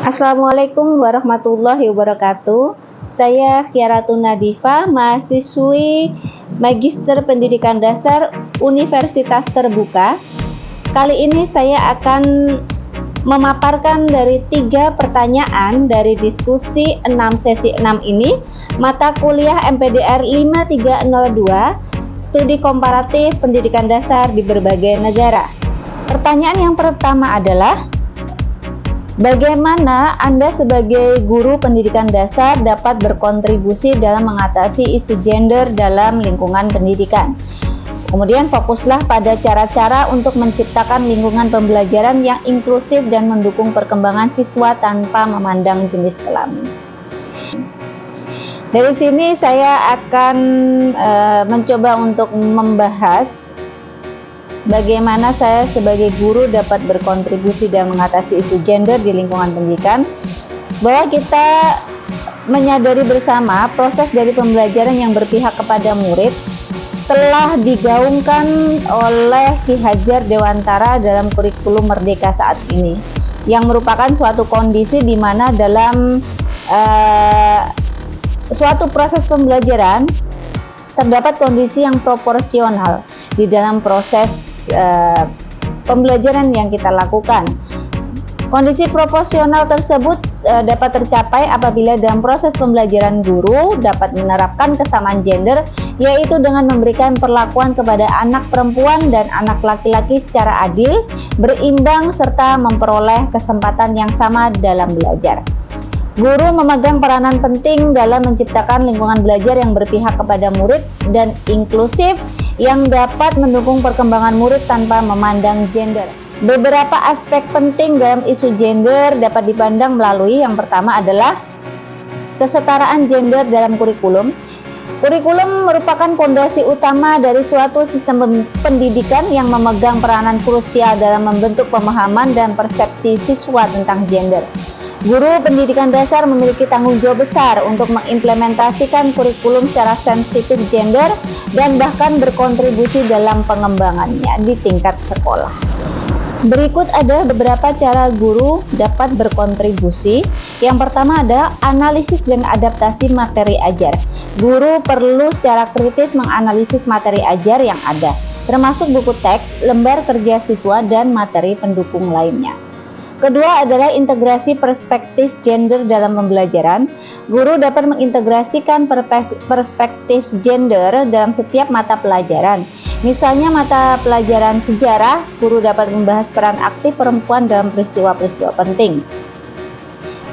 Assalamualaikum warahmatullahi wabarakatuh. Saya Khiaratun Nadifa, mahasiswi Magister Pendidikan Dasar Universitas Terbuka. Kali ini saya akan memaparkan dari 3 pertanyaan dari diskusi 6 sesi 6 ini, mata kuliah MPDR 5302, studi komparatif pendidikan dasar di berbagai negara. Pertanyaan yang pertama adalah, bagaimana Anda sebagai guru pendidikan dasar dapat berkontribusi dalam mengatasi isu gender dalam lingkungan pendidikan? Kemudian fokuslah pada cara-cara untuk menciptakan lingkungan pembelajaran yang inklusif dan mendukung perkembangan siswa tanpa memandang jenis kelamin. Dari sini saya akan mencoba untuk membahas bagaimana saya sebagai guru dapat berkontribusi dalam mengatasi isu gender di lingkungan pendidikan, bahwa kita menyadari bersama proses dari pembelajaran yang berpihak kepada murid telah digaungkan oleh Ki Hajar Dewantara dalam kurikulum Merdeka saat ini, yang merupakan suatu kondisi di mana dalam suatu proses pembelajaran terdapat kondisi yang proporsional di dalam proses pembelajaran yang kita lakukan. Kondisi proporsional tersebut dapat tercapai apabila dalam proses pembelajaran guru dapat menerapkan kesamaan gender, yaitu dengan memberikan perlakuan kepada anak perempuan dan anak laki-laki secara adil, berimbang, serta memperoleh kesempatan yang sama dalam belajar. Guru memegang peranan penting dalam menciptakan lingkungan belajar yang berpihak kepada murid dan inklusif yang dapat mendukung perkembangan murid tanpa memandang gender. Beberapa aspek penting dalam isu gender dapat dipandang melalui yang pertama adalah kesetaraan gender dalam kurikulum. Kurikulum merupakan fondasi utama dari suatu sistem pendidikan yang memegang peranan krusial dalam membentuk pemahaman dan persepsi siswa tentang gender. Guru pendidikan dasar memiliki tanggung jawab besar untuk mengimplementasikan kurikulum secara sensitif gender dan bahkan berkontribusi dalam pengembangannya di tingkat sekolah. Berikut ada beberapa cara guru dapat berkontribusi. Yang pertama adalah analisis dan adaptasi materi ajar. Guru perlu secara kritis menganalisis materi ajar yang ada, termasuk buku teks, lembar kerja siswa, dan materi pendukung lainnya. Kedua adalah integrasi perspektif gender dalam pembelajaran. Guru dapat mengintegrasikan perspektif gender dalam setiap mata pelajaran. Misalnya mata pelajaran sejarah, guru dapat membahas peran aktif perempuan dalam peristiwa-peristiwa penting.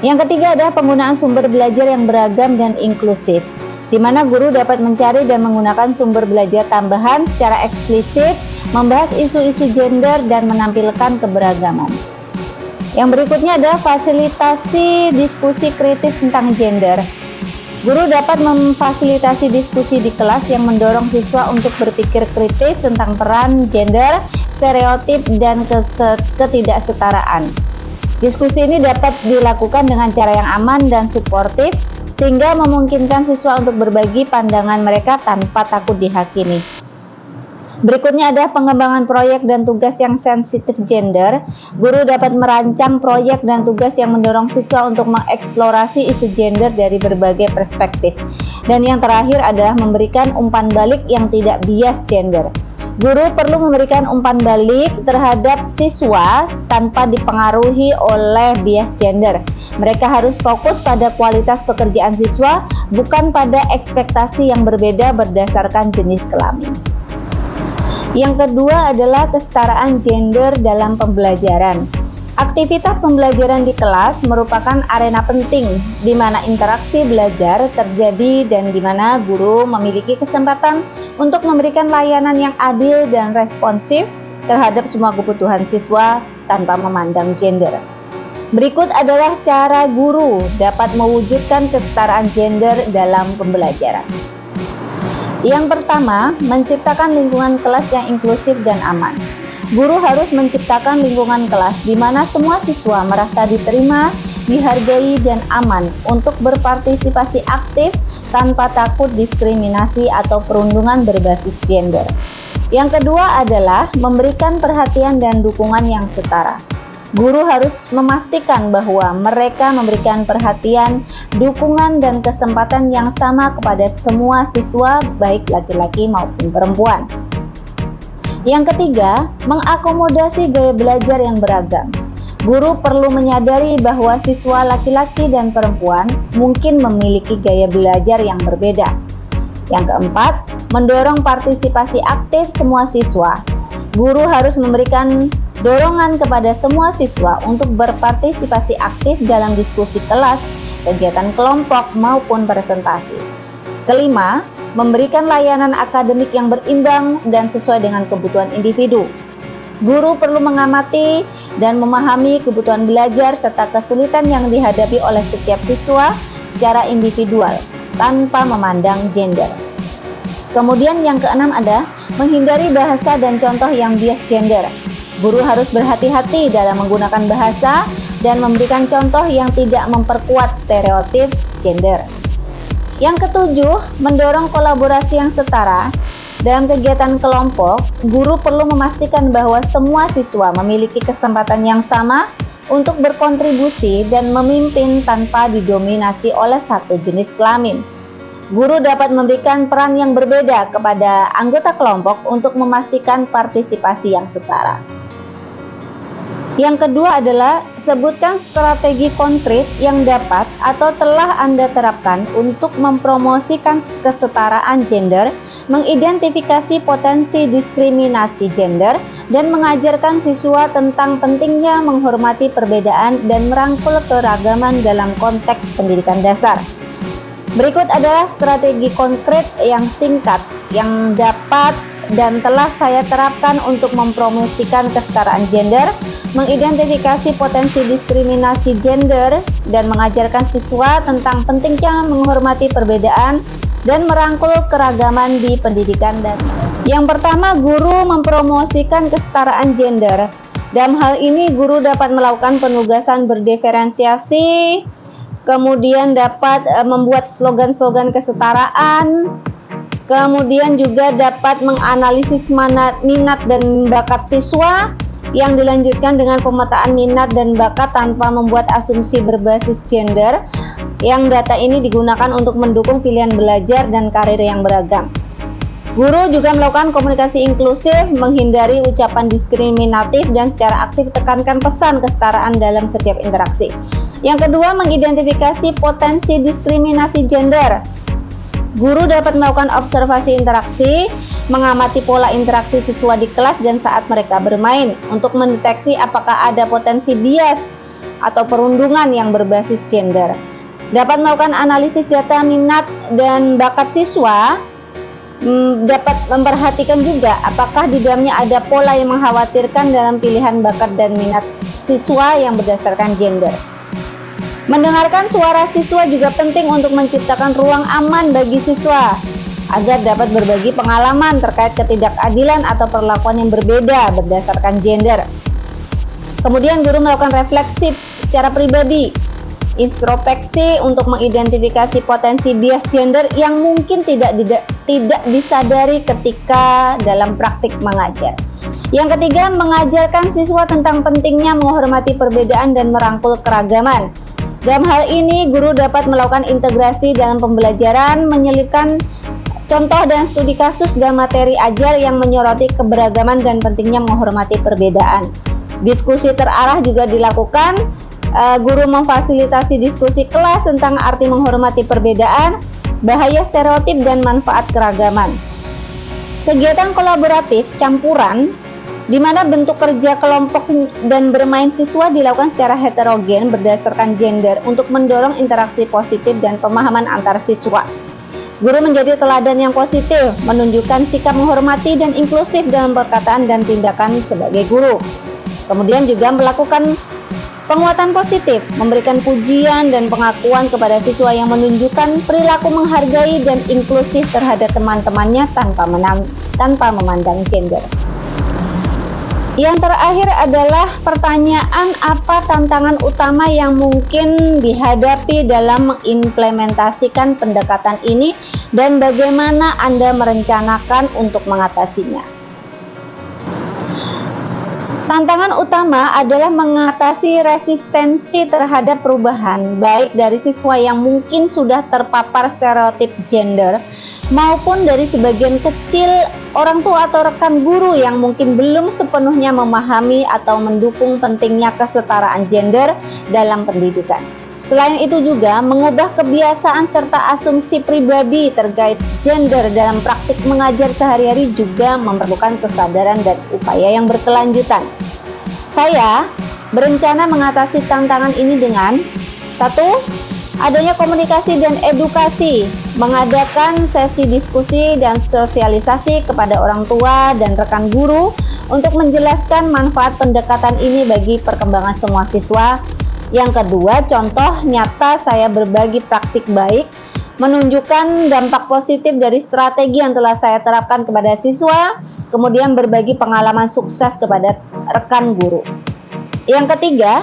Yang ketiga adalah penggunaan sumber belajar yang beragam dan inklusif, di mana guru dapat mencari dan menggunakan sumber belajar tambahan secara eksplisit, membahas isu-isu gender dan menampilkan keberagaman. Yang berikutnya adalah fasilitasi diskusi kritis tentang gender. Guru dapat memfasilitasi diskusi di kelas yang mendorong siswa untuk berpikir kritis tentang peran gender, stereotip, dan ketidaksetaraan. Diskusi ini dapat dilakukan dengan cara yang aman dan suportif, sehingga memungkinkan siswa untuk berbagi pandangan mereka tanpa takut dihakimi. Berikutnya adalah pengembangan proyek dan tugas yang sensitif gender. Guru dapat merancang proyek dan tugas yang mendorong siswa untuk mengeksplorasi isu gender dari berbagai perspektif. Dan yang terakhir adalah memberikan umpan balik yang tidak bias gender. Guru perlu memberikan umpan balik terhadap siswa tanpa dipengaruhi oleh bias gender. Mereka harus fokus pada kualitas pekerjaan siswa, bukan pada ekspektasi yang berbeda berdasarkan jenis kelamin. Yang kedua adalah kesetaraan gender dalam pembelajaran. Aktivitas pembelajaran di kelas merupakan arena penting di mana interaksi belajar terjadi dan di mana guru memiliki kesempatan untuk memberikan layanan yang adil dan responsif terhadap semua kebutuhan siswa tanpa memandang gender. Berikut adalah cara guru dapat mewujudkan kesetaraan gender dalam pembelajaran. Yang pertama, menciptakan lingkungan kelas yang inklusif dan aman. Guru harus menciptakan lingkungan kelas di mana semua siswa merasa diterima, dihargai, dan aman untuk berpartisipasi aktif tanpa takut diskriminasi atau perundungan berbasis gender. Yang kedua adalah memberikan perhatian dan dukungan yang setara. Guru harus memastikan bahwa mereka memberikan perhatian, dukungan, dan kesempatan yang sama kepada semua siswa, baik laki-laki maupun perempuan. Yang ketiga, mengakomodasi gaya belajar yang beragam. Guru perlu menyadari bahwa siswa laki-laki dan perempuan mungkin memiliki gaya belajar yang berbeda. Yang keempat, mendorong partisipasi aktif semua siswa. Guru harus memberikan dorongan kepada semua siswa untuk berpartisipasi aktif dalam diskusi kelas, kegiatan kelompok, maupun presentasi. Kelima, memberikan layanan akademik yang berimbang dan sesuai dengan kebutuhan individu. Guru perlu mengamati dan memahami kebutuhan belajar serta kesulitan yang dihadapi oleh setiap siswa secara individual, tanpa memandang gender. Kemudian yang keenam ada menghindari bahasa dan contoh yang bias gender. Guru harus berhati-hati dalam menggunakan bahasa dan memberikan contoh yang tidak memperkuat stereotip gender. Yang ketujuh, mendorong kolaborasi yang setara. Dalam kegiatan kelompok, guru perlu memastikan bahwa semua siswa memiliki kesempatan yang sama untuk berkontribusi dan memimpin tanpa didominasi oleh satu jenis kelamin. Guru dapat memberikan peran yang berbeda kepada anggota kelompok untuk memastikan partisipasi yang setara. Yang kedua adalah sebutkan strategi konkret yang dapat atau telah Anda terapkan untuk mempromosikan kesetaraan gender, mengidentifikasi potensi diskriminasi gender, dan mengajarkan siswa tentang pentingnya menghormati perbedaan dan merangkul keragaman dalam konteks pendidikan dasar. Berikut adalah strategi konkret yang singkat yang dapat dan telah saya terapkan untuk mempromosikan kesetaraan gender, mengidentifikasi potensi diskriminasi gender, dan mengajarkan siswa tentang pentingnya menghormati perbedaan dan merangkul keragaman di pendidikan dasar. Yang pertama, guru mempromosikan kesetaraan gender. Dalam hal ini, guru dapat melakukan penugasan berdiferensiasi, kemudian dapat membuat slogan-slogan kesetaraan, kemudian juga dapat menganalisis minat dan bakat siswa yang dilanjutkan dengan pemetaan minat dan bakat tanpa membuat asumsi berbasis gender, yang data ini digunakan untuk mendukung pilihan belajar dan karir yang beragam. Guru juga melakukan komunikasi inklusif, menghindari ucapan diskriminatif, dan secara aktif tekankan pesan kesetaraan dalam setiap interaksi. Yang kedua, mengidentifikasi potensi diskriminasi gender. Guru dapat melakukan observasi interaksi, mengamati pola interaksi siswa di kelas dan saat mereka bermain untuk mendeteksi apakah ada potensi bias atau perundungan yang berbasis gender. Dapat melakukan analisis data minat dan bakat siswa, dapat memperhatikan juga apakah di dalamnya ada pola yang mengkhawatirkan dalam pilihan bakat dan minat siswa yang berdasarkan gender. Mendengarkan suara siswa juga penting untuk menciptakan ruang aman bagi siswa agar dapat berbagi pengalaman terkait ketidakadilan atau perlakuan yang berbeda berdasarkan gender. Kemudian guru melakukan refleksi secara pribadi, introspeksi untuk mengidentifikasi potensi bias gender yang mungkin tidak disadari ketika dalam praktik mengajar. Yang ketiga, mengajarkan siswa tentang pentingnya menghormati perbedaan dan merangkul keragaman. Dalam hal ini, guru dapat melakukan integrasi dalam pembelajaran, menyelipkan contoh dan studi kasus dan materi ajar yang menyoroti keberagaman dan pentingnya menghormati perbedaan. Diskusi terarah juga dilakukan. Guru memfasilitasi diskusi kelas tentang arti menghormati perbedaan, bahaya stereotip, dan manfaat keragaman. Kegiatan kolaboratif campuran, di mana bentuk kerja kelompok dan bermain siswa dilakukan secara heterogen berdasarkan gender untuk mendorong interaksi positif dan pemahaman antar siswa. Guru menjadi teladan yang positif, menunjukkan sikap menghormati dan inklusif dalam perkataan dan tindakan sebagai guru. Kemudian juga melakukan penguatan positif, memberikan pujian dan pengakuan kepada siswa yang menunjukkan perilaku menghargai dan inklusif terhadap teman-temannya tanpa memandang gender. Yang terakhir adalah pertanyaan, apa tantangan utama yang mungkin dihadapi dalam mengimplementasikan pendekatan ini dan bagaimana Anda merencanakan untuk mengatasinya? Tantangan utama adalah mengatasi resistensi terhadap perubahan, baik dari siswa yang mungkin sudah terpapar stereotip gender, maupun dari sebagian kecil orang tua atau rekan guru yang mungkin belum sepenuhnya memahami atau mendukung pentingnya kesetaraan gender dalam pendidikan. Selain itu juga, mengubah kebiasaan serta asumsi pribadi terkait gender dalam praktik mengajar sehari-hari juga memerlukan kesadaran dan upaya yang berkelanjutan. Saya berencana mengatasi tantangan ini dengan 1. Adanya komunikasi dan edukasi, mengadakan sesi diskusi dan sosialisasi kepada orang tua dan rekan guru untuk menjelaskan manfaat pendekatan ini bagi perkembangan semua siswa. Yang kedua, contoh nyata saya berbagi praktik baik, menunjukkan dampak positif dari strategi yang telah saya terapkan kepada siswa, kemudian berbagi pengalaman sukses kepada rekan guru. Yang ketiga,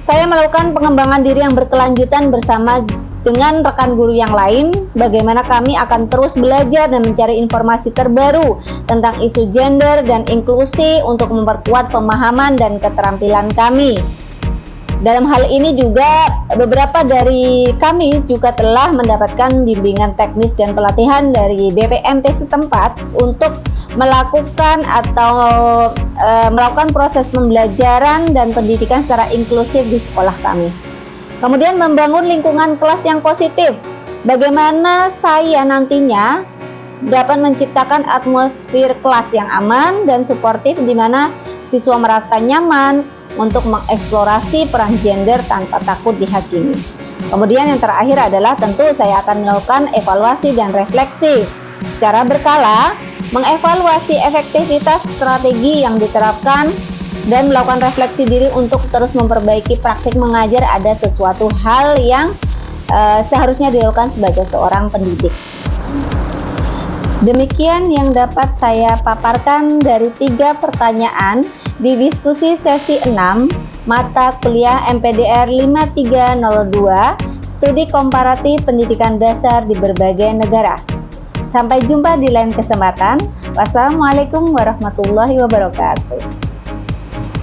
saya melakukan pengembangan diri yang berkelanjutan bersama dengan rekan guru yang lain, bagaimana kami akan terus belajar dan mencari informasi terbaru tentang isu gender dan inklusi untuk memperkuat pemahaman dan keterampilan kami. Dalam hal ini juga beberapa dari kami juga telah mendapatkan bimbingan teknis dan pelatihan dari BPMT setempat untuk melakukan proses pembelajaran dan pendidikan secara inklusif di sekolah kami. Kemudian membangun lingkungan kelas yang positif. Bagaimana saya nantinya dapat menciptakan atmosfer kelas yang aman dan suportif di mana siswa merasa nyaman untuk mengeksplorasi peran gender tanpa takut dihakimi. Kemudian yang terakhir adalah tentu saya akan melakukan evaluasi dan refleksi secara berkala, mengevaluasi efektivitas strategi yang diterapkan dan melakukan refleksi diri untuk terus memperbaiki praktik mengajar ada sesuatu hal yang seharusnya dilakukan sebagai seorang pendidik. Demikian yang dapat saya paparkan dari 3 pertanyaan di diskusi sesi 6 mata kuliah MPDR 5302 Studi Komparatif Pendidikan Dasar di Berbagai Negara. Sampai jumpa di lain kesempatan. Wassalamualaikum warahmatullahi wabarakatuh.